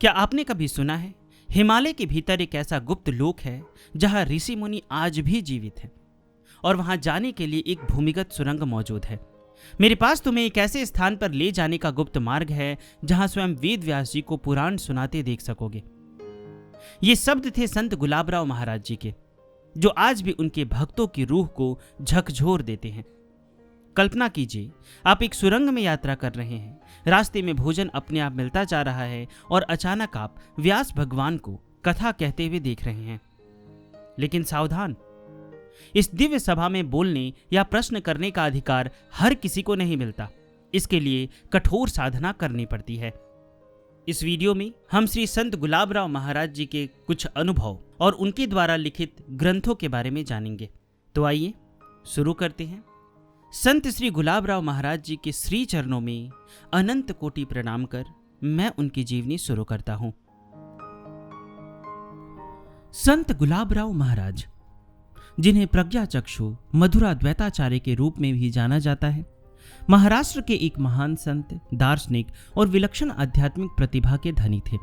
क्या आपने कभी सुना है हिमालय के भीतर एक ऐसा गुप्त लोक है जहां ऋषि मुनि आज भी जीवित हैं और वहां जाने के लिए एक भूमिगत सुरंग मौजूद है। मेरे पास तुम्हें एक ऐसे स्थान पर ले जाने का गुप्त मार्ग है जहां स्वयं वेद व्यास जी को पुराण सुनाते देख सकोगे। ये शब्द थे संत गुलाबराव महाराज जी के, जो आज भी उनके भक्तों की रूह को झकझोर देते हैं। कल्पना कीजिए, आप एक सुरंग में यात्रा कर रहे हैं, रास्ते में भोजन अपने आप मिलता जा रहा है और अचानक आप व्यास भगवान को कथा कहते हुए देख रहे हैं। लेकिन सावधान, इस दिव्य सभा में बोलने या प्रश्न करने का अधिकार हर किसी को नहीं मिलता। इसके लिए कठोर साधना करनी पड़ती है। इस वीडियो में हम श्री संत गुलाबराव महाराज जी के कुछ अनुभव और उनके द्वारा लिखित ग्रंथों के बारे में जानेंगे। तो आइए शुरू करते हैं। संत श्री गुलाबराव महाराज जी के श्री चरणों में अनंत कोटि प्रणाम कर मैं उनकी जीवनी शुरू करता हूं। संत गुलाबराव महाराज, जिन्हें प्रज्ञा चक्षु मधुरा द्वैताचार्य के रूप में भी जाना जाता है, महाराष्ट्र के एक महान संत, दार्शनिक और विलक्षण आध्यात्मिक प्रतिभा के धनी थे।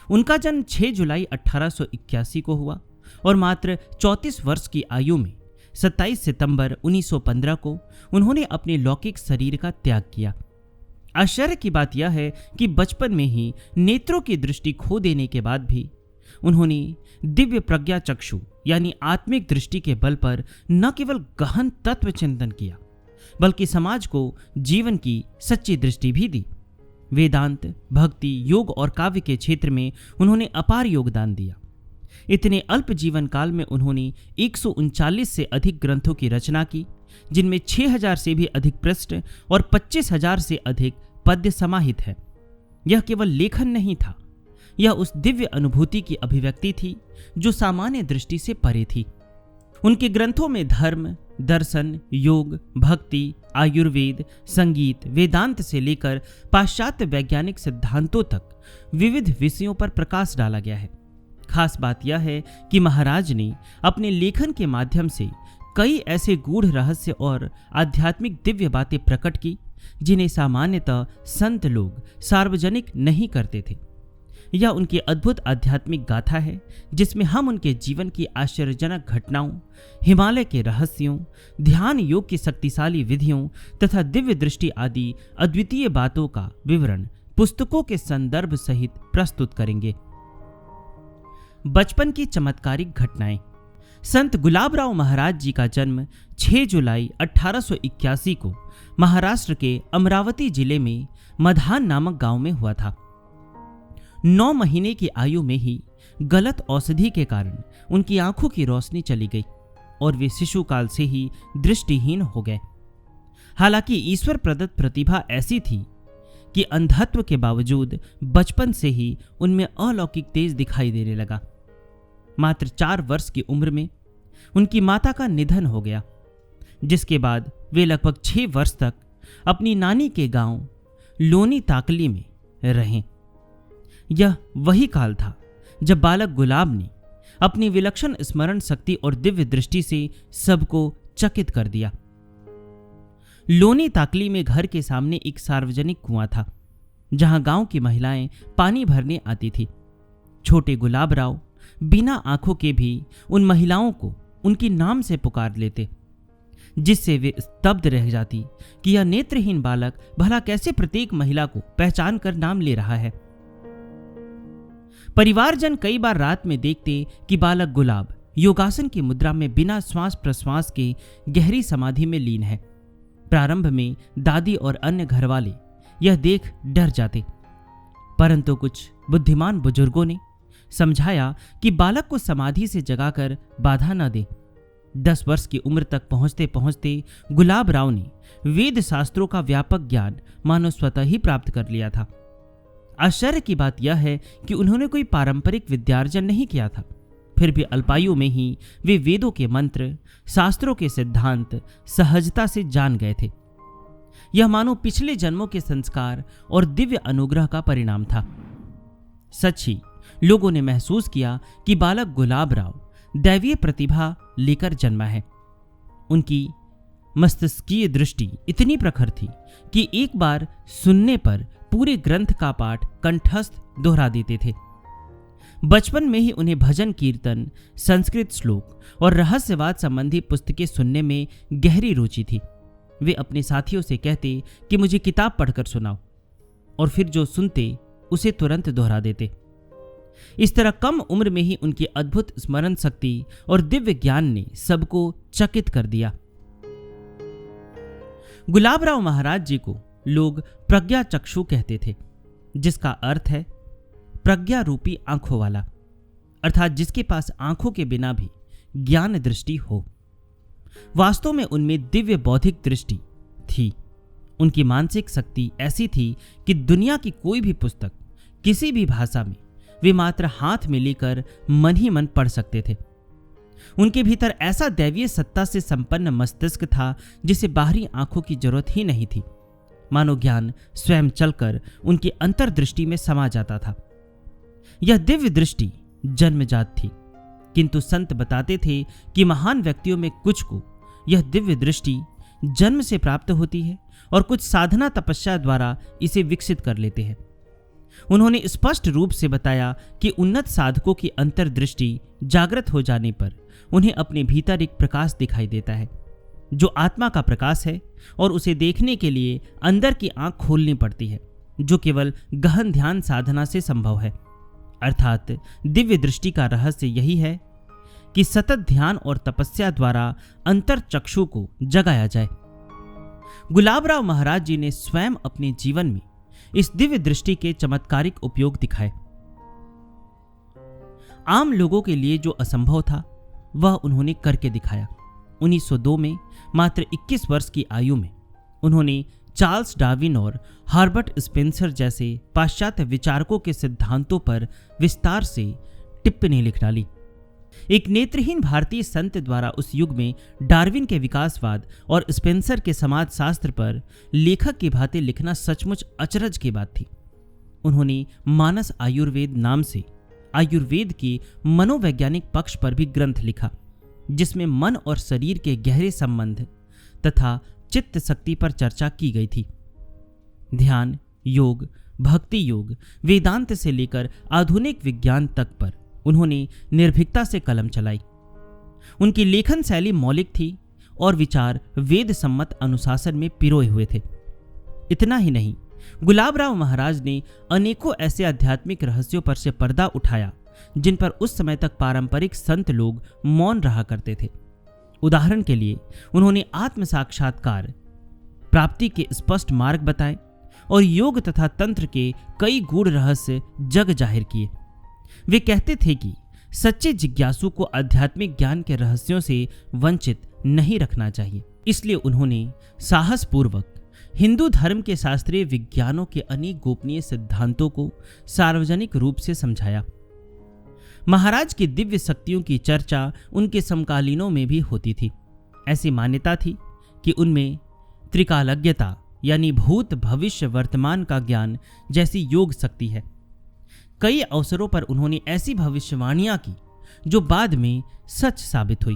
उनका जन्म 6 जुलाई 1881 को हुआ और मात्र 34 वर्ष की आयु में 27 सितंबर 1915 को उन्होंने अपने लौकिक शरीर का त्याग किया। आश्चर्य की बात यह है कि बचपन में ही नेत्रों की दृष्टि खो देने के बाद भी उन्होंने दिव्य प्रज्ञा चक्षु यानी आत्मिक दृष्टि के बल पर न केवल गहन तत्व चिंतन किया, बल्कि समाज को जीवन की सच्ची दृष्टि भी दी। वेदांत, भक्ति, योग और काव्य के क्षेत्र में उन्होंने अपार योगदान दिया। इतने अल्प जीवन काल में उन्होंने 139 से अधिक ग्रंथों की रचना की, जिनमें 6000 से भी अधिक पृष्ठ और 25,000 से अधिक पद्य समाहित है। यह केवल लेखन नहीं था, यह उस दिव्य अनुभूति की अभिव्यक्ति थी जो सामान्य दृष्टि से परे थी। उनके ग्रंथों में धर्म, दर्शन, योग, भक्ति, आयुर्वेद, संगीत, वेदांत से लेकर पाश्चात्य वैज्ञानिक सिद्धांतों तक विविध विषयों पर प्रकाश डाला गया है। खास बात यह है कि महाराज ने अपने लेखन के माध्यम से कई ऐसे गूढ़ रहस्य और आध्यात्मिक दिव्य बातें प्रकट की जिन्हें सामान्यतः संत लोग सार्वजनिक नहीं करते थे। यह उनकी अद्भुत आध्यात्मिक गाथा है जिसमें हम उनके जीवन की आश्चर्यजनक घटनाओं, हिमालय के रहस्यों, ध्यान योग की शक्तिशाली विधियों तथा दिव्य दृष्टि आदि अद्वितीय बातों का विवरण पुस्तकों के संदर्भ सहित प्रस्तुत करेंगे। बचपन की चमत्कारिक घटनाएं। संत गुलाबराव महाराज जी का जन्म 6 जुलाई 1881 को महाराष्ट्र के अमरावती जिले में मधान नामक गांव में हुआ था। 9 महीने की आयु में ही गलत औषधि के कारण उनकी आंखों की रोशनी चली गई और वे शिशुकाल से ही दृष्टिहीन हो गए। हालांकि ईश्वर प्रदत्त प्रतिभा ऐसी थी कि अंधत्व के बावजूद बचपन से ही उनमें अलौकिक तेज दिखाई देने लगा। मात्र 4 वर्ष की उम्र में उनकी माता का निधन हो गया, जिसके बाद वे लगभग 6 वर्ष तक अपनी नानी के गांव लोनी ताकली में रहे। यह वही काल था जब बालक गुलाब ने अपनी विलक्षण स्मरण शक्ति और दिव्य दृष्टि से सबको चकित कर दिया। लोनी ताकली में घर के सामने एक सार्वजनिक कुआं था जहां गांव की महिलाएं पानी भरने आती थी। छोटे गुलाबराव बिना आंखों के भी उन महिलाओं को उनकी नाम से पुकार लेते, जिससे वे स्तब्ध रह जाती कि यह नेत्रहीन बालक भला कैसे प्रत्येक महिला को पहचान कर नाम ले रहा है। परिवारजन कई बार रात में देखते कि बालक गुलाब योगासन की मुद्रा में बिना श्वास प्रश्वास के गहरी समाधि में लीन है। प्रारंभ में दादी और अन्य घरवाले यह देख डर जाते, परंतु कुछ बुद्धिमान बुजुर्गों ने समझाया कि बालक को समाधि से जगाकर बाधा न दे। 10 वर्ष की उम्र तक पहुंचते पहुंचते गुलाबराव ने वेद शास्त्रों का व्यापक ज्ञान मानो स्वतः ही प्राप्त कर लिया था। आश्चर्य की बात यह है कि उन्होंने कोई पारंपरिक विद्यार्जन नहीं किया था, फिर भी अल्पायु में ही वे वेदों के मंत्र, शास्त्रों के सिद्धांत सहजता से जान गए थे। यह मानो पिछले जन्मों के संस्कार और दिव्य अनुग्रह का परिणाम था। सच ही लोगों ने महसूस किया कि बालक गुलाबराव दैवीय प्रतिभा लेकर जन्मा है। उनकी मस्तिष्कीय दृष्टि इतनी प्रखर थी कि एक बार सुनने पर पूरे ग्रंथ का पाठ कंठस्थ दोहरा देते थे। बचपन में ही उन्हें भजन कीर्तन, संस्कृत श्लोक और रहस्यवाद संबंधी पुस्तकें सुनने में गहरी रुचि थी। वे अपने साथियों से कहते कि मुझे किताब पढ़कर सुनाओ, और फिर जो सुनते उसे तुरंत दोहरा देते। इस तरह कम उम्र में ही उनकी अद्भुत स्मरण शक्ति और दिव्य ज्ञान ने सबको चकित कर दिया। गुलाबराव महाराज जी को लोग प्रज्ञा चक्षु कहते थे, जिसका अर्थ है प्रज्ञा रूपी आंखों वाला, अर्थात जिसके पास आंखों के बिना भी ज्ञान दृष्टि हो। वास्तव में उनमें दिव्य बौद्धिक दृष्टि थी। उनकी मानसिक शक्ति ऐसी थी कि दुनिया की कोई भी पुस्तक किसी भी भाषा में वे मात्र हाथ में लेकर मन ही मन पढ़ सकते थे। उनके भीतर ऐसा दैवीय सत्ता से संपन्न मस्तिष्क था जिसे बाहरी आंखों की जरूरत ही नहीं थी। मानो ज्ञान स्वयं चलकर उनकी अंतर्दृष्टि में समा जाता था। यह दिव्य दृष्टि जन्मजात थी, किंतु संत बताते थे कि महान व्यक्तियों में कुछ को यह दिव्य दृष्टि जन्म से प्राप्त होती है और कुछ साधना तपस्या द्वारा इसे विकसित कर लेते हैं। उन्होंने स्पष्ट रूप से बताया कि उन्नत साधकों की अंतर्दृष्टि जागृत हो जाने पर उन्हें अपने भीतर एक प्रकाश दिखाई देता है, जो आत्मा का प्रकाश है, और उसे देखने के लिए अंदर की आंख खोलनी पड़ती है, जो केवल गहन ध्यान साधना से संभव है। अर्थात दिव्य दृष्टि का रहस्य यही है कि सतत ध्यान और तपस्या द्वारा अंतर चक्षु को जगाया जाए। गुलाबराव महाराज जी ने स्वयं अपने जीवन में इस दिव्य दृष्टि के चमत्कारिक उपयोग दिखाए। आम लोगों के लिए जो असंभव था वह उन्होंने करके दिखाया। 1902 में मात्र 21 वर्ष की आयु में उन्होंने चार्ल्स डार्विन और हर्बर्ट स्पेंसर जैसे पाश्चात्य विचारकों के सिद्धांतों पर विस्तार से टिप्पणी लिख डाली। एक नेत्रहीन भारतीय संत द्वारा उस युग में डार्विन के विकासवाद और स्पेंसर के समाजशास्त्र पर लेखक की भांति लिखना सचमुच अचरज की बात थी। उन्होंने मानस आयुर्वेद नाम से आयुर्वेद के मनोवैज्ञानिक पक्ष पर भी ग्रंथ लिखा, जिसमें मन और शरीर के गहरे संबंध तथा चित्त शक्ति पर चर्चा की गई थी। ध्यान, योग, भक्ति योग, वेदांत से लेकर आधुनिक विज्ञान तक पर उन्होंने निर्भीकता से कलम चलाई। उनकी लेखन शैली मौलिक थी और विचार वेद सम्मत अनुशासन में पिरोए हुए थे। इतना ही नहीं, गुलाबराव महाराज ने अनेकों ऐसे आध्यात्मिक रहस्यों पर से पर्दा उठाया जिन पर उस समय तक पारंपरिक संत लोग मौन रहा करते थे। उदाहरण के लिए उन्होंने आत्म साक्षात्कार प्राप्ति के स्पष्ट मार्ग बताए और योग तथा तंत्र के कई गूढ़ रहस्य जग जाहिर किए। वे कहते थे कि सच्चे जिज्ञासु को आध्यात्मिक ज्ञान के रहस्यों से वंचित नहीं रखना चाहिए। इसलिए उन्होंने साहसपूर्वक हिंदू धर्म के शास्त्रीय विज्ञानों के अनेक गोपनीय सिद्धांतों को सार्वजनिक रूप से समझाया। महाराज की दिव्य शक्तियों की चर्चा उनके समकालीनों में भी होती थी। ऐसी मान्यता थी कि उनमें त्रिकालज्ञता यानी भूत, भविष्य, वर्तमान का ज्ञान जैसी योग शक्ति है। कई अवसरों पर उन्होंने ऐसी भविष्यवाणियां की जो बाद में सच साबित हुई।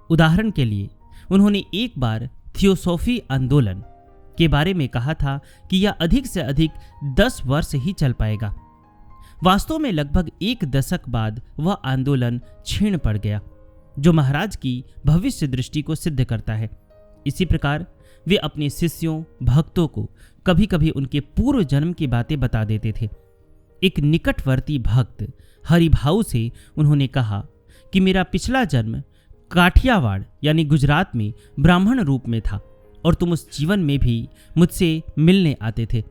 उदाहरण के लिए उन्होंने एक बार थियोसॉफी आंदोलन के बारे में कहा था कि यह अधिक से अधिक 10 वर्ष ही चल पाएगा। वास्तव में लगभग 1 दशक बाद वह आंदोलन क्षीण पड़ गया, जो महाराज की भविष्य दृष्टि को सिद्ध करता है। इसी प्रकार वे अपने शिष्यों, भक्तों को कभी कभी उनके पूर्व जन्म की बातें बता देते थे। एक निकटवर्ती भक्त हरिभाऊ से उन्होंने कहा कि मेरा पिछला जन्म काठियावाड़ यानी गुजरात में ब्राह्मण रूप में था और तुम उस जीवन में भी मुझसे मिलने आते थे।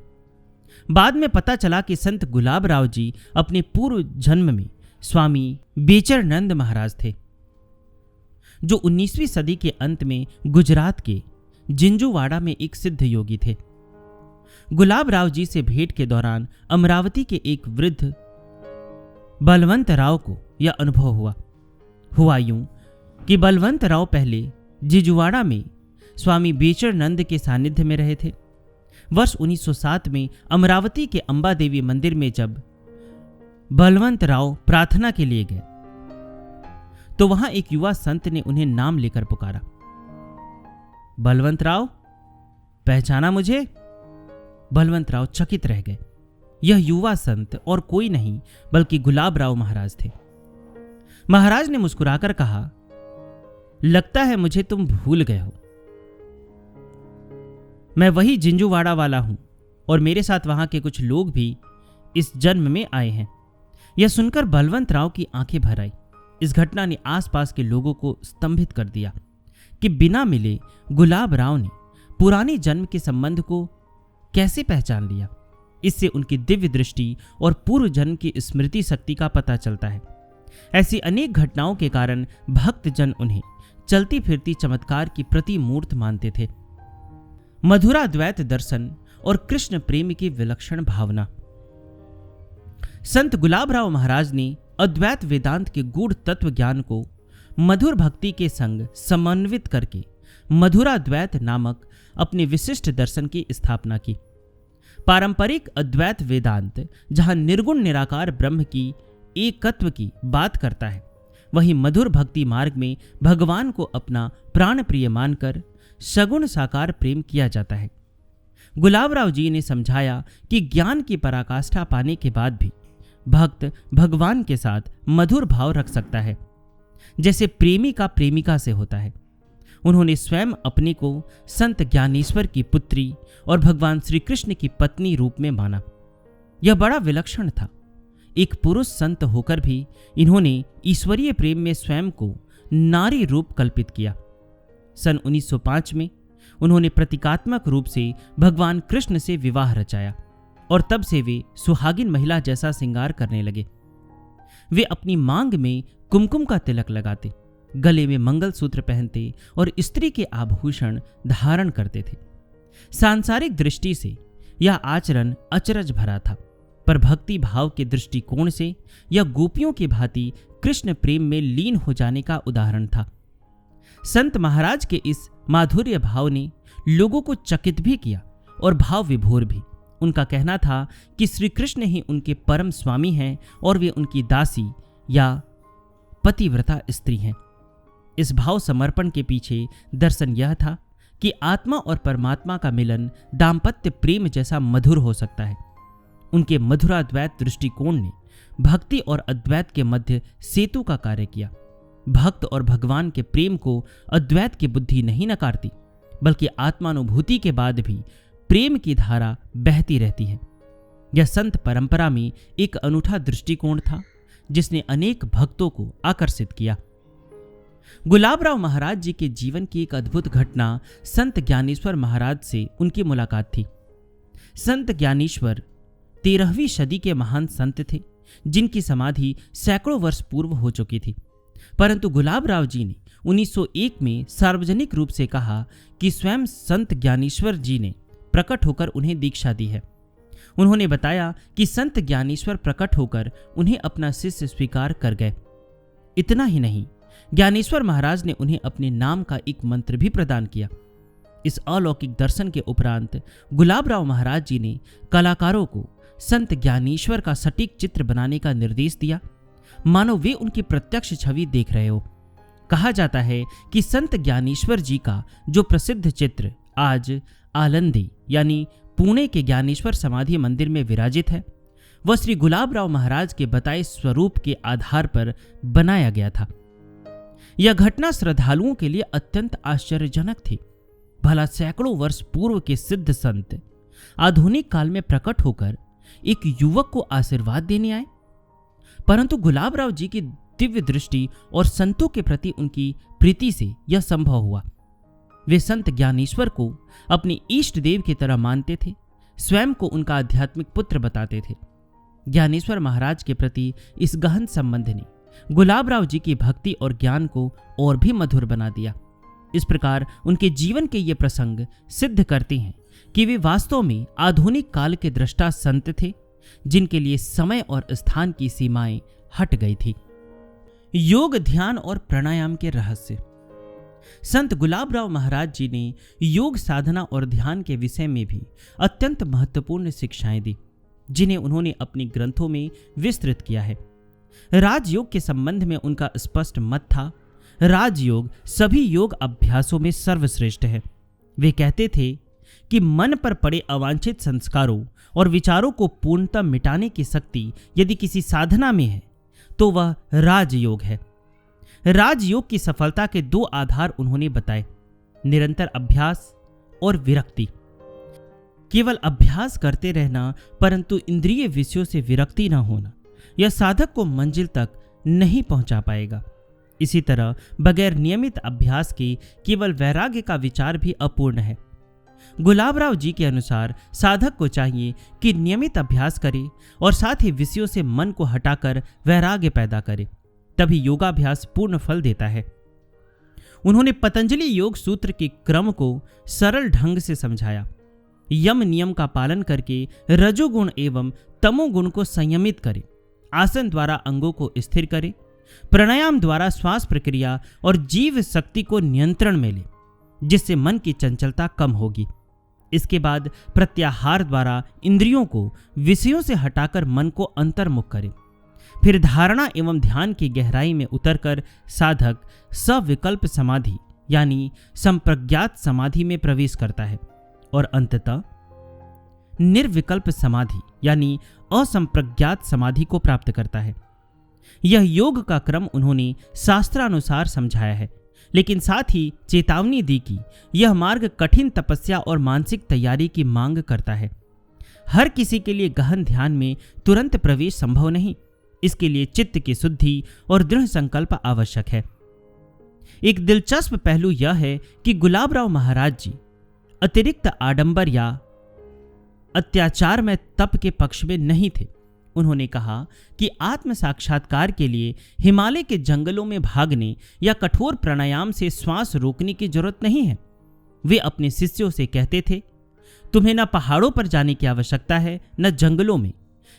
बाद में पता चला कि संत गुलाबराव जी अपने पूर्व जन्म में स्वामी बेचरनंद महाराज थे, जो 19वीं सदी के अंत में गुजरात के जिंजूवाड़ा में एक सिद्ध योगी थे। गुलाबराव जी से भेंट के दौरान अमरावती के एक वृद्ध बलवंत राव को यह अनुभव हुआ यूं कि बलवंत राव पहले जिंजूवाड़ा में स्वामी बेचरनंद के सानिध्य में रहे थे। वर्ष 1907 में अमरावती के अंबा देवी मंदिर में जब बलवंत राव प्रार्थना के लिए गए तो वहां एक युवा संत ने उन्हें नाम लेकर पुकारा। बलवंतराव, पहचाना मुझे? बलवंतराव चकित रह गए। यह युवा संत और कोई नहीं बल्कि गुलाबराव महाराज थे। महाराज ने मुस्कुराकर कहा, लगता है मुझे तुम भूल गए हो। मैं वही जिंजूवाड़ा वाला हूं और मेरे साथ वहां के कुछ लोग भी इस जन्म में आए हैं। यह सुनकर बलवंतराव की आंखें भर आई। इस घटना ने आसपास के लोगों को स्तंभित कर दिया कि बिना मिले गुलाबराव ने पुराने जन्म के संबंध को कैसे पहचान लिया। इससे उनकी दिव्य दृष्टि और पूर्व जन्म की स्मृति शक्ति का पता चलता है। ऐसी अनेक घटनाओं के कारण भक्तजन उन्हें चलती फिरती चमत्कार की प्रतिमूर्त मानते थे। मधुराद्वैत दर्शन और कृष्ण प्रेम की विलक्षण भावना। संत गुलाबराव महाराज ने अद्वैत वेदांत के गूढ़ तत्व ज्ञान को मधुर भक्ति के संग समन्वित करके मधुराद्वैत नामक अपने विशिष्ट दर्शन की स्थापना की। पारंपरिक अद्वैत वेदांत जहां निर्गुण निराकार ब्रह्म की एकत्व की बात करता है, वहीं मधुर भक्ति मार्ग में भगवान को अपना प्राण प्रिय मानकर सगुण साकार प्रेम किया जाता है। गुलाबराव जी ने समझाया कि ज्ञान की पराकाष्ठा पाने के बाद भी भक्त भगवान के साथ मधुर भाव रख सकता है, जैसे प्रेमी का प्रेमिका से होता है। उन्होंने स्वयं अपने को संत ज्ञानेश्वर की पुत्री और भगवान श्री कृष्ण की पत्नी रूप में माना। यह बड़ा विलक्षण था। एक पुरुष संत होकर भी इन्होंने ईश्वरीय प्रेम में स्वयं को नारी रूप कल्पित किया। सन 1905 में उन्होंने प्रतीकात्मक रूप से भगवान कृष्ण से विवाह रचाया और तब से वे सुहागिन महिला जैसा श्रृंगार करने लगे। वे अपनी मांग में कुमकुम का तिलक लगाते, गले में मंगलसूत्र पहनते और स्त्री के आभूषण धारण करते थे। सांसारिक दृष्टि से यह आचरण अचरज भरा था, पर भक्ति भाव के दृष्टिकोण से यह गोपियों की भांति कृष्ण प्रेम में लीन हो जाने का उदाहरण था। संत महाराज के इस माधुर्य भाव ने लोगों को चकित भी किया और भाव विभोर भी। उनका कहना था कि श्री कृष्ण ही उनके परम स्वामी हैं और वे उनकी दासी या पतिव्रता स्त्री हैं। इस भाव समर्पण के पीछे दर्शन यह था कि आत्मा और परमात्मा का मिलन दाम्पत्य प्रेम जैसा मधुर हो सकता है। उनके मधुराद्वैत दृष्टिकोण ने भक्ति और अद्वैत के मध्य सेतु का कार्य किया। भक्त और भगवान के प्रेम को अद्वैत की बुद्धि नहीं नकारती, बल्कि आत्मानुभूति के बाद भी प्रेम की धारा बहती रहती है। यह संत परंपरा में एक अनूठा दृष्टिकोण था जिसने अनेक भक्तों को आकर्षित किया। गुलाबराव महाराज जी के जीवन की एक अद्भुत घटना संत ज्ञानेश्वर महाराज से उनकी मुलाकात थी। संत ज्ञानेश्वर 13वीं सदी के महान संत थे, जिनकी समाधि सैकड़ों वर्ष पूर्व हो चुकी थी। परंतु गुलाबराव जी ने 1901 में सार्वजनिक रूप से कहा कि स्वयं संत ज्ञानेश्वर जी ने प्रकट होकर उन्हें दीक्षा दी है। उन्होंने बताया कि संत ज्ञानेश्वर प्रकट होकर उन्हें अपना शिष्य स्वीकार कर गए। इतना ही नहीं, ज्ञानेश्वर महाराज ने उन्हें अपने नाम का एक मंत्र भी प्रदान किया। इस अलौकिक दर्शन के उपरांत गुलाबराव महाराज जी ने कलाकारों को संत ज्ञानेश्वर का सटीक चित्र बनाने का निर्देश दिया, मानो वे उनकी प्रत्यक्ष छवि देख रहे हो। कहा जाता है कि संत ज्ञानेश्वर जी का जो प्रसिद्ध चित्र आज आलंदी यानी पुणे के ज्ञानेश्वर समाधि मंदिर में विराजित है, वह श्री गुलाबराव महाराज के बताए स्वरूप के आधार पर बनाया गया था। यह घटना श्रद्धालुओं के लिए अत्यंत आश्चर्यजनक थी। भला सैकड़ों वर्ष पूर्व के सिद्ध संत आधुनिक काल में प्रकट होकर एक युवक को आशीर्वाद देने आए। परंतु गुलाबराव जी की दिव्य दृष्टि और संतों के प्रति उनकी प्रीति से यह संभव हुआ। वे संत ज्ञानेश्वर को अपने इष्ट देव की तरह मानते थे, स्वयं को उनका आध्यात्मिक पुत्र बताते थे। ज्ञानेश्वर महाराज के प्रति इस गहन संबंध ने गुलाबराव जी की भक्ति और ज्ञान को और भी मधुर बना दिया। इस प्रकार उनके जीवन के ये प्रसंग सिद्ध करते हैं कि वे वास्तव में आधुनिक काल के दृष्टा संत थे, जिनके लिए समय और स्थान की सीमाएं हट गई थी। योग, ध्यान और प्राणायाम के रहस्य। संत गुलाबराव महाराज जी ने योग साधना और ध्यान के विषय में भी अत्यंत महत्वपूर्ण शिक्षाएं दी, जिन्हें उन्होंने अपने ग्रंथों में विस्तृत किया है। राजयोग के संबंध में उनका स्पष्ट मत था, राजयोग सभी योग अभ्यासों में सर्वश्रेष्ठ है। वे कहते थे कि मन पर पड़े अवांछित संस्कारों और विचारों को पूर्णतः मिटाने की शक्ति यदि किसी साधना में है तो वह राजयोग है। राजयोग की सफलता के दो आधार उन्होंने बताए, निरंतर अभ्यास और विरक्ति। केवल अभ्यास करते रहना परंतु इंद्रिय विषयों से विरक्ति न होना, यह साधक को मंजिल तक नहीं पहुंचा पाएगा। इसी तरह बगैर नियमित अभ्यास के केवल वैराग्य का विचार भी अपूर्ण है। गुलाबराव जी के अनुसार साधक को चाहिए कि नियमित अभ्यास करे और साथ ही विषयों से मन को हटाकर वैराग्य पैदा करे, तभी योगाभ्यास पूर्ण फल देता है। उन्होंने पतंजलि योग सूत्र के क्रम को सरल ढंग से समझाया। यम नियम का पालन करके रजोगुण एवं तमोगुण को संयमित करे, आसन द्वारा अंगों को स्थिर करे, प्राणायाम द्वारा श्वास प्रक्रिया और जीव शक्ति को नियंत्रण में ले, जिससे मन की चंचलता कम होगी। इसके बाद प्रत्याहार द्वारा इंद्रियों को विषयों से हटाकर मन को अंतर्मुख करे। फिर धारणा एवं ध्यान की गहराई में उतरकर साधक सविकल्प समाधि यानी संप्रज्ञात समाधि में प्रवेश करता है और अंततः निर्विकल्प समाधि यानी असंप्रज्ञात समाधि को प्राप्त करता है। यह योग का क्रम उन्होंने शास्त्रानुसार समझाया है, लेकिन साथ ही चेतावनी दी कि यह मार्ग कठिन तपस्या और मानसिक तैयारी की मांग करता है। हर किसी के लिए गहन ध्यान में तुरंत प्रवेश संभव नहीं, इसके लिए चित्त की शुद्धि और दृढ़ संकल्प आवश्यक है। एक दिलचस्प पहलू यह है कि गुलाबराव महाराज जी अतिरिक्त आडंबर या अत्याचार में तप के पक्ष में नहीं थे। उन्होंने कहा कि आत्म साक्षात्कार के लिए हिमालय के जंगलों में भागने या कठोर प्राणायाम से श्वास रोकने की जरूरत नहीं है। वे अपने शिष्यों से कहते थे, तुम्हें न पहाड़ों पर जाने की आवश्यकता है न जंगलों में,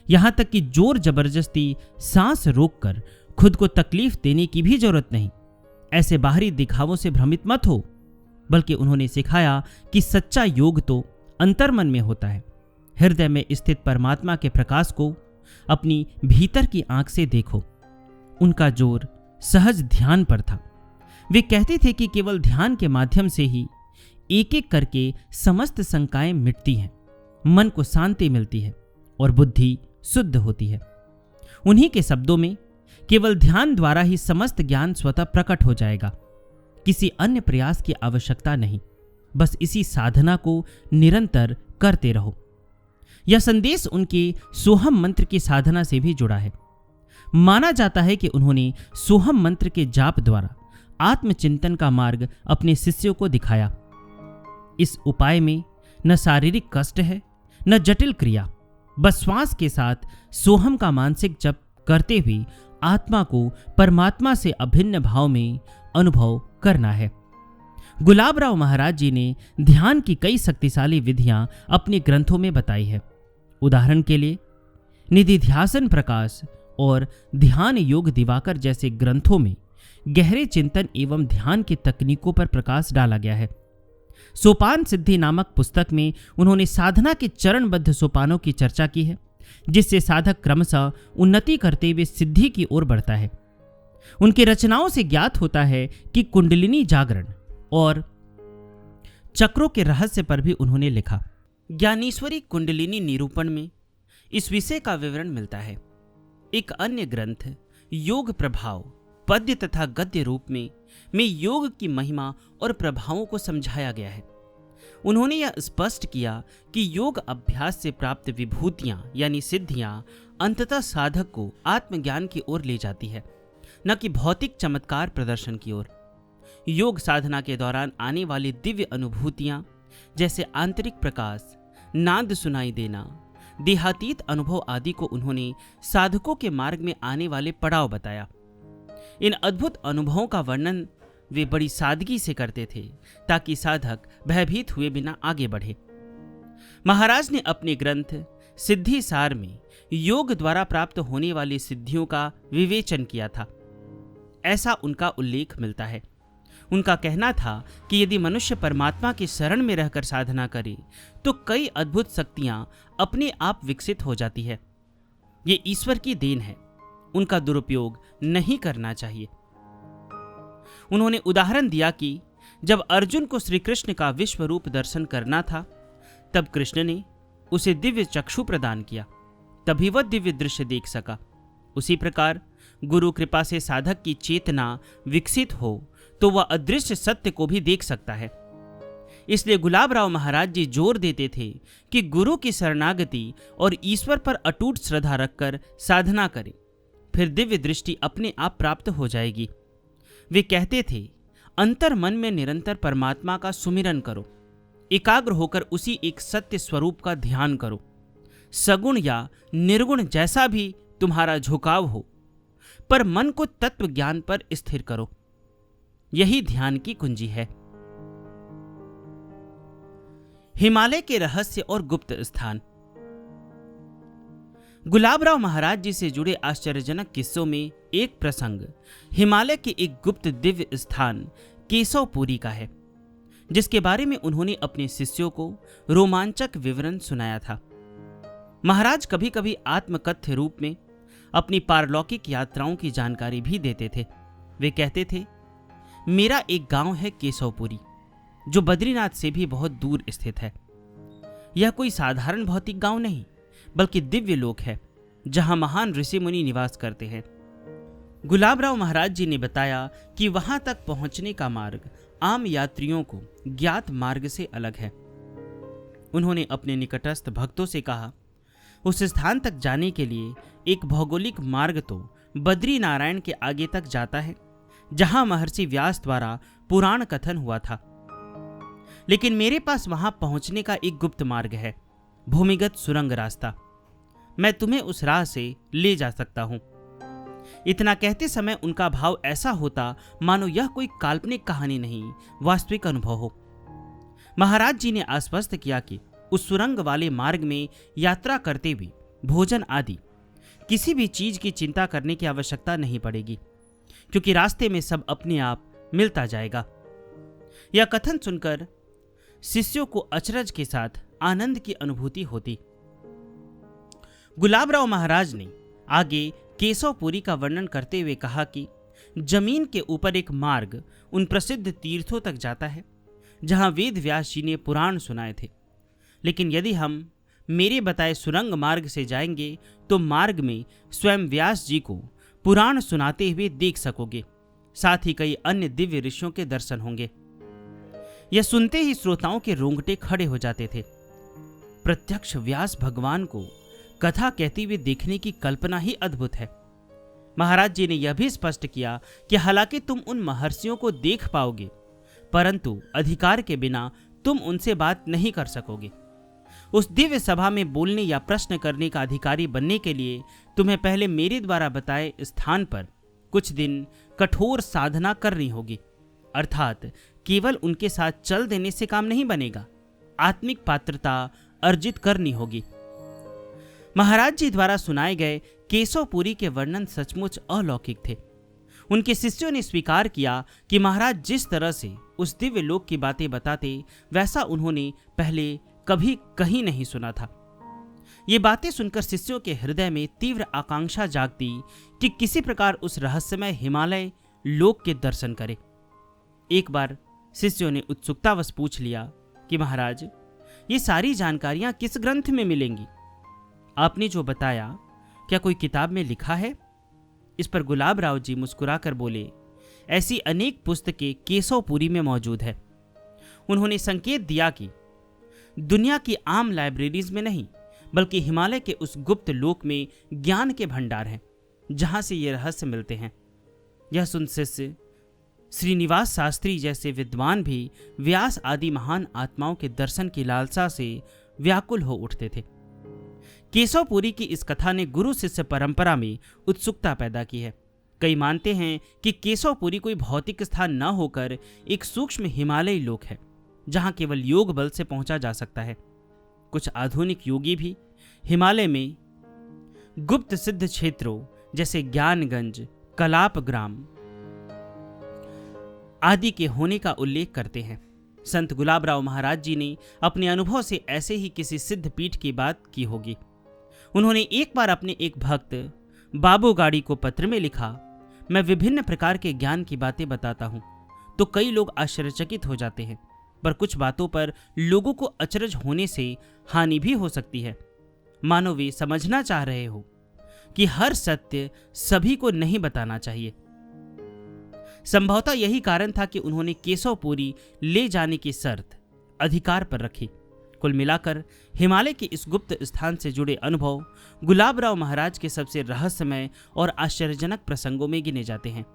यहां तक कि जोर जबरदस्ती सांस रोककर खुद को तकलीफ देने की भी जरूरत नहीं। ऐसे बाहरी दिखावों से भ्रमित मत हो, बल्कि उन्होंने सिखाया कि सच्चा योग तो अंतर्मन में होता है। हृदय में स्थित परमात्मा के प्रकाश को अपनी भीतर की आंख से देखो। उनका जोर सहज ध्यान पर था। वे कहते थे कि केवल ध्यान के माध्यम से ही एक एक करके समस्त शंकाएं मिटती हैं, मन को शांति मिलती है और बुद्धि शुद्ध होती है। उन्हीं के शब्दों में, केवल ध्यान द्वारा ही समस्त ज्ञान स्वतः प्रकट हो जाएगा, किसी अन्य प्रयास की आवश्यकता नहीं, बस इसी साधना को निरंतर करते रहो। यह संदेश उनके सोहम मंत्र की साधना से भी जुड़ा है। माना जाता है कि उन्होंने सोहम मंत्र के जाप द्वारा आत्मचिंतन का मार्ग अपने शिष्यों को दिखाया। इस उपाय में न शारीरिक कष्ट है न जटिल क्रिया, बस श्वास के साथ सोहम का मानसिक जप करते हुए आत्मा को परमात्मा से अभिन्न भाव में अनुभव करना है। गुलाबराव महाराज जी ने ध्यान की कई शक्तिशाली विधियां अपने ग्रंथों में बताई है। उदाहरण के लिए निधिध्यासन प्रकाश और ध्यान योग दिवाकर जैसे ग्रंथों में गहरे चिंतन एवं ध्यान की तकनीकों पर प्रकाश डाला गया है। सोपान सिद्धि नामक पुस्तक में उन्होंने साधना के चरणबद्ध सोपानों की चर्चा की है, जिससे साधक क्रमशः उन्नति करते हुए सिद्धि की ओर बढ़ता है। उनकी रचनाओं से ज्ञात होता है कि कुंडलिनी जागरण और चक्रों के रहस्य पर भी उन्होंने लिखा। ज्ञानेश्वरी कुंडलिनी निरूपण में इस विषय का विवरण मिलता है। एक अन्य ग्रंथ योग प्रभाव पद्य तथा गद्य रूप में योग की महिमा और प्रभावों को समझाया गया है। उन्होंने यह स्पष्ट किया कि योग अभ्यास से प्राप्त विभूतियां यानी सिद्धियां अंततः साधक को आत्मज्ञान की ओर ले जाती है, न कि भौतिक चमत्कार प्रदर्शन की ओर। योग साधना के दौरान आने वाली दिव्य अनुभूतियां जैसे आंतरिक प्रकाश, नाद सुनाई देना, देहातीत अनुभव आदि को उन्होंने साधकों के मार्ग में आने वाले पड़ाव बताया। इन अद्भुत अनुभवों का वर्णन वे बड़ी सादगी से करते थे ताकि साधक भयभीत हुए बिना आगे बढ़े। महाराज ने अपने ग्रंथ सिद्धि सार में योग द्वारा प्राप्त होने वाली सिद्धियों का विवेचन किया था, ऐसा उनका उल्लेख मिलता है। उनका कहना था कि यदि मनुष्य परमात्मा की शरण में रहकर साधना करे तो कई अद्भुत शक्तियां अपने आप विकसित हो जाती है। ये ईश्वर की देन है, उनका दुरुपयोग नहीं करना चाहिए। उन्होंने उदाहरण दिया कि जब अर्जुन को श्री कृष्ण का विश्व रूप दर्शन करना था, तब कृष्ण ने उसे दिव्य चक्षु प्रदान किया, तभी वह दिव्य दृश्य देख सका। उसी प्रकार गुरु कृपा से साधक की चेतना विकसित हो तो वह अदृश्य सत्य को भी देख सकता है। इसलिए गुलाबराव महाराज जी जोर देते थे कि गुरु की शरणागति और ईश्वर पर अटूट श्रद्धा रखकर साधना करें, फिर दिव्य दृष्टि अपने आप प्राप्त हो जाएगी। वे कहते थे, अंतर मन में निरंतर परमात्मा का सुमिरन करो, एकाग्र होकर उसी एक सत्य स्वरूप का ध्यान करो। सगुण या निर्गुण जैसा भी तुम्हारा झुकाव हो, पर मन को तत्व ज्ञान पर स्थिर करो। यही ध्यान की कुंजी है। हिमालय के रहस्य और गुप्त स्थान। गुलाबराव महाराज जी से जुड़े आश्चर्यजनक किस्सों में एक प्रसंग हिमालय के एक गुप्त दिव्य स्थान केशवपुरी का है, जिसके बारे में उन्होंने अपने शिष्यों को रोमांचक विवरण सुनाया था। महाराज कभी कभी आत्मकथ्य रूप में अपनी पारलौकिक यात्राओं की जानकारी भी देते थे। वे कहते थे, मेरा एक गांव है केशवपुरी, जो बद्रीनाथ से भी बहुत दूर स्थित है। यह कोई साधारण भौतिक गांव नहीं, बल्कि दिव्य लोक है, जहां महान ऋषि मुनि निवास करते हैं। गुलाबराव महाराज जी ने बताया कि वहां तक पहुंचने का मार्ग आम यात्रियों को ज्ञात मार्ग से अलग है। उन्होंने अपने निकटस्थ भक्तों से कहा, उस स्थान तक जाने के लिए एक भौगोलिक मार्ग तो बद्री नारायण के आगे तक जाता है, जहां महर्षि व्यास द्वारा पुराण कथन हुआ था। लेकिन मेरे पास वहां पहुंचने का एक गुप्त मार्ग है, भूमिगत सुरंग रास्ता। मैं तुम्हें उस राह से ले जा सकता हूं। इतना कहते समय उनका भाव ऐसा होता मानो यह कोई काल्पनिक कहानी नहीं, वास्तविक अनुभव हो। महाराज जी ने आश्वस्त किया कि उस सुरंग वाले मार्ग में यात्रा करते हुए भोजन आदि किसी भी चीज की चिंता करने की आवश्यकता नहीं पड़ेगी, क्योंकि रास्ते में सब अपने आप मिलता जाएगा। यह कथन सुनकर शिष्यों को अचरज के साथ आनंद की अनुभूति होती। गुलाबराव महाराज ने आगे केशवपुरी का वर्णन करते हुए कहा कि जमीन के ऊपर एक मार्ग उन प्रसिद्ध तीर्थों तक जाता है जहां वेद व्यास जी ने पुराण सुनाए थे। लेकिन यदि हम मेरे बताए सुरंग मार्ग से जाएंगे तो मार्ग में स्वयं व्यास जी को पुराण सुनाते हुए देख सकोगे, साथ ही कई अन्य दिव्य ऋषियों के दर्शन होंगे। यह सुनते ही श्रोताओं के रोंगटे खड़े हो जाते थे। प्रत्यक्ष व्यास भगवान को कथा कहते हुए देखने की कल्पना ही अद्भुत है। महाराज जी ने यह भी स्पष्ट किया कि हालांकि तुम उन महर्षियों को देख पाओगे, परंतु अधिकार के बिना तुम उनसे बात नहीं कर सकोगे। उस दिव्य सभा में बोलने या प्रश्न करने का अधिकारी बनने के लिए तुम्हें पहले मेरे द्वारा बताए स्थान पर कुछ दिन कठोर साधना करनी होगी। अर्थात केवल उनके साथ चल देने से काम नहीं बनेगा, आत्मिक पात्रता अर्जित करनी होगी। महाराज जी द्वारा सुनाए गए केशवपुरी के वर्णन सचमुच अलौकिक थे। उनके शिष्यों ने स्वीकार किया कि महाराज जिस तरह से उस दिव्य लोक की बातें बताते, वैसा उन्होंने पहले कभी कहीं नहीं सुना था। ये बातें सुनकर शिष्यों के हृदय में तीव्र आकांक्षा जागती कि किसी प्रकार उस रहस्यमय हिमालय लोक के दर्शन करें। एक बार शिष्यों ने उत्सुकतावश पूछ लिया कि महाराज, ये सारी जानकारियां किस ग्रंथ में मिलेंगी? आपने जो बताया, क्या कोई किताब में लिखा है? इस पर गुलाबराव जी मुस्कुराकर बोले, ऐसी अनेक पुस्तकें केशवपुरी में मौजूद है। उन्होंने संकेत दिया कि दुनिया की आम लाइब्रेरीज में नहीं, बल्कि हिमालय के उस गुप्त लोक में ज्ञान के भंडार हैं, जहां से ये रहस्य मिलते हैं। यह सुन शिष्य श्रीनिवास शास्त्री जैसे विद्वान भी व्यास आदि महान आत्माओं के दर्शन की लालसा से व्याकुल हो उठते थे। केशवपुरी की इस कथा ने गुरु शिष्य परंपरा में उत्सुकता पैदा की है। कई मानते हैं कि केशवपुरी कोई भौतिक स्थान न होकर एक सूक्ष्म हिमालयी लोक है, जहां केवल योग बल से पहुंचा जा सकता है। कुछ आधुनिक योगी भी हिमालय में गुप्त सिद्ध क्षेत्रों जैसे ज्ञानगंज, कलाप ग्राम आदि के होने का उल्लेख करते हैं। संत गुलाबराव महाराज जी ने अपने अनुभव से ऐसे ही किसी सिद्ध पीठ की बात की होगी। उन्होंने एक बार अपने एक भक्त बाबू गाड़ी को पत्र में लिखा, मैं विभिन्न प्रकार के ज्ञान की बातें बताता हूं, तो कई लोग आश्चर्यचकित हो जाते हैं, पर कुछ बातों पर लोगों को अचरज होने से हानि भी हो सकती है। मानो वे समझना चाह रहे हो कि हर सत्य सभी को नहीं बताना चाहिए। संभवतः यही कारण था कि उन्होंने केशवपुरी ले जाने की शर्त अधिकार पर रखी। कुल मिलाकर हिमालय के इस गुप्त स्थान से जुड़े अनुभव गुलाबराव महाराज के सबसे रहस्यमय और आश्चर्यजनक प्रसंगों में गिने जाते हैं।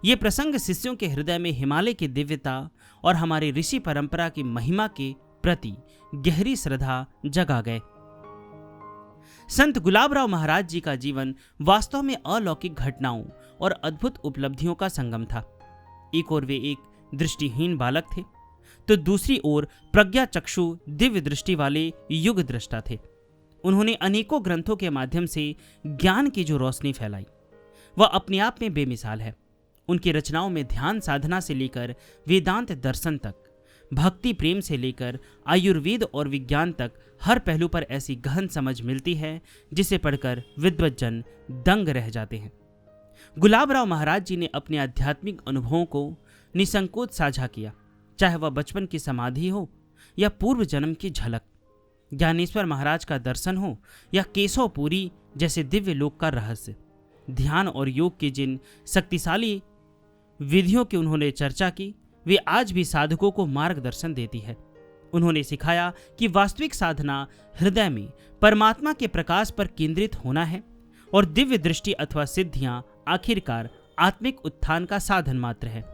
ये प्रसंग शिष्यों के हृदय में हिमालय की दिव्यता और हमारी ऋषि परंपरा की महिमा के प्रति गहरी श्रद्धा जगा गए। संत गुलाबराव महाराज जी का जीवन वास्तव में अलौकिक घटनाओं और अद्भुत उपलब्धियों का संगम था। एक ओर वे एक दृष्टिहीन बालक थे, तो दूसरी ओर प्रज्ञा चक्षु दिव्य दृष्टि वाले युग दृष्टा थे। उन्होंने अनेकों ग्रंथों के माध्यम से ज्ञान की जो रोशनी फैलाई वह अपने आप में बेमिसाल है। उनकी रचनाओं में ध्यान साधना से लेकर वेदांत दर्शन तक, भक्ति प्रेम से लेकर आयुर्वेद और विज्ञान तक हर पहलू पर ऐसी गहन समझ मिलती है जिसे पढ़कर विद्वज्जन दंग रह जाते हैं। गुलाबराव महाराज जी ने अपने आध्यात्मिक अनुभवों को निसंकोच साझा किया, चाहे वह बचपन की समाधि हो या पूर्व जन्म की झलक, ज्ञानेश्वर महाराज का दर्शन हो या केशवपुरी जैसे दिव्य लोक का रहस्य। ध्यान और योग के जिन शक्तिशाली विधियों की उन्होंने चर्चा की, वे आज भी साधकों को मार्गदर्शन देती है। उन्होंने सिखाया कि वास्तविक साधना हृदय में परमात्मा के प्रकाश पर केंद्रित होना है और दिव्य दृष्टि अथवा सिद्धियां आखिरकार आत्मिक उत्थान का साधन मात्र है।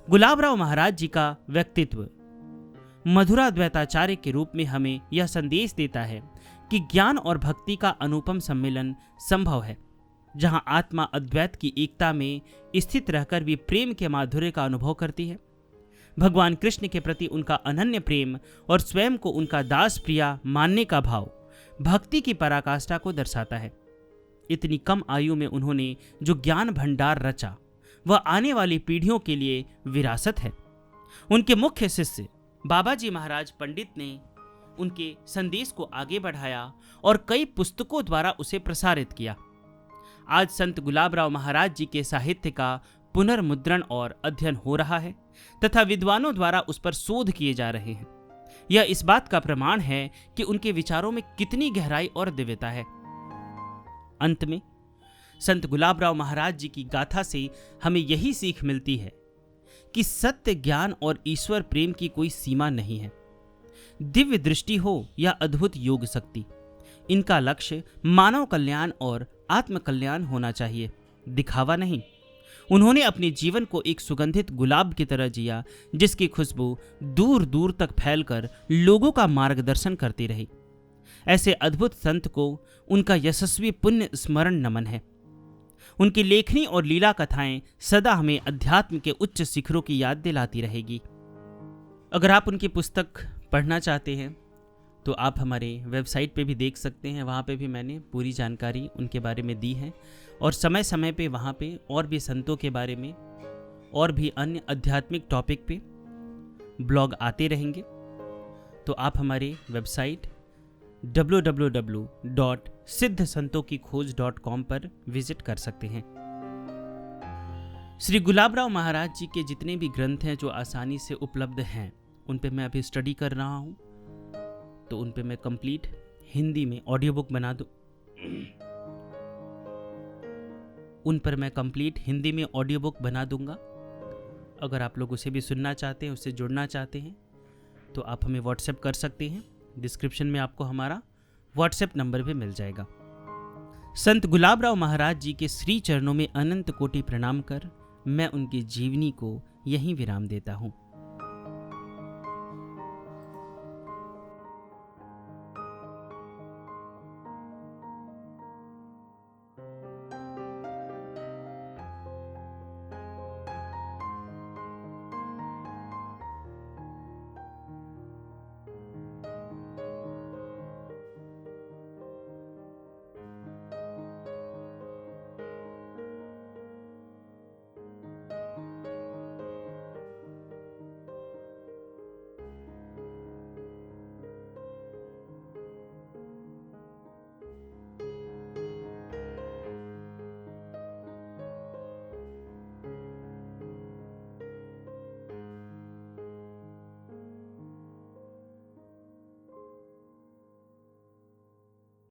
गुलाबराव महाराज जी का व्यक्तित्व मधुराद्वैताचार्य के रूप में हमें यह संदेश देता है कि ज्ञान और भक्ति का अनुपम सम्मेलन संभव है, जहां आत्मा अद्वैत की एकता में स्थित रहकर भी प्रेम के माधुर्य का अनुभव करती है। भगवान कृष्ण के प्रति उनका अनन्य प्रेम और स्वयं को उनका दास प्रिया मानने का भाव भक्ति की पराकाष्ठा को दर्शाता है। इतनी कम आयु में उन्होंने जो ज्ञान भंडार रचा वह आने वाली पीढ़ियों के लिए विरासत है। उनके मुख्य शिष्य बाबा जी महाराज पंडित ने उनके संदेश को आगे बढ़ाया और कई पुस्तकों द्वारा उसे प्रसारित किया। आज संत गुलाबराव महाराज जी के साहित्य का पुनर्मुद्रण और अध्ययन हो रहा है तथा विद्वानों द्वारा उस पर शोध किए जा रहे हैं। यह इस बात का प्रमाण है कि उनके विचारों में कितनी गहराई और दिव्यता है। अंत में संत गुलाबराव महाराज जी की गाथा से हमें यही सीख मिलती है कि सत्य ज्ञान और ईश्वर प्रेम की कोई सीमा नहीं है। दिव्य दृष्टि हो या अद्भुत योग शक्ति, इनका लक्ष्य मानव कल्याण और आत्म कल्याण होना चाहिए, दिखावा नहीं। उन्होंने अपने जीवन को एक सुगंधित गुलाब की तरह जिया, जिसकी खुशबू दूर दूर तक फैलकर लोगों का मार्गदर्शन करती रही। ऐसे अद्भुत संत को उनका यशस्वी पुण्य स्मरण नमन है। उनकी लेखनी और लीला कथाएं सदा हमें अध्यात्म के उच्च शिखरों की याद दिलाती रहेगी। अगर आप उनकी पुस्तक पढ़ना चाहते हैं तो आप हमारे वेबसाइट पे भी देख सकते हैं। वहाँ पे भी मैंने पूरी जानकारी उनके बारे में दी है और समय समय पे वहाँ पे और भी संतों के बारे में और भी अन्य आध्यात्मिक टॉपिक पे ब्लॉग आते रहेंगे। तो आप हमारे वेबसाइट www.siddhsantokikkhoj.com पर विजिट कर सकते हैं। श्री गुलाबराव महाराज जी के जितने भी ग्रंथ हैं जो आसानी से उपलब्ध हैं, उन पे मैं अभी स्टडी कर रहा हूँ, तो उन पे मैं कंप्लीट हिंदी में ऑडियो बुक बना दूँ उन पर मैं कंप्लीट हिंदी में ऑडियो बुक बना दूंगा। अगर आप लोग उसे भी सुनना चाहते हैं, उससे जुड़ना चाहते हैं, तो आप हमें व्हाट्सएप कर सकते हैं। डिस्क्रिप्शन में आपको हमारा व्हाट्सएप नंबर भी मिल जाएगा। संत गुलाबराव महाराज जी के श्री चरणों में अनंत कोटि प्रणाम कर मैं उनकी जीवनी को यहीं विराम देता हूँ।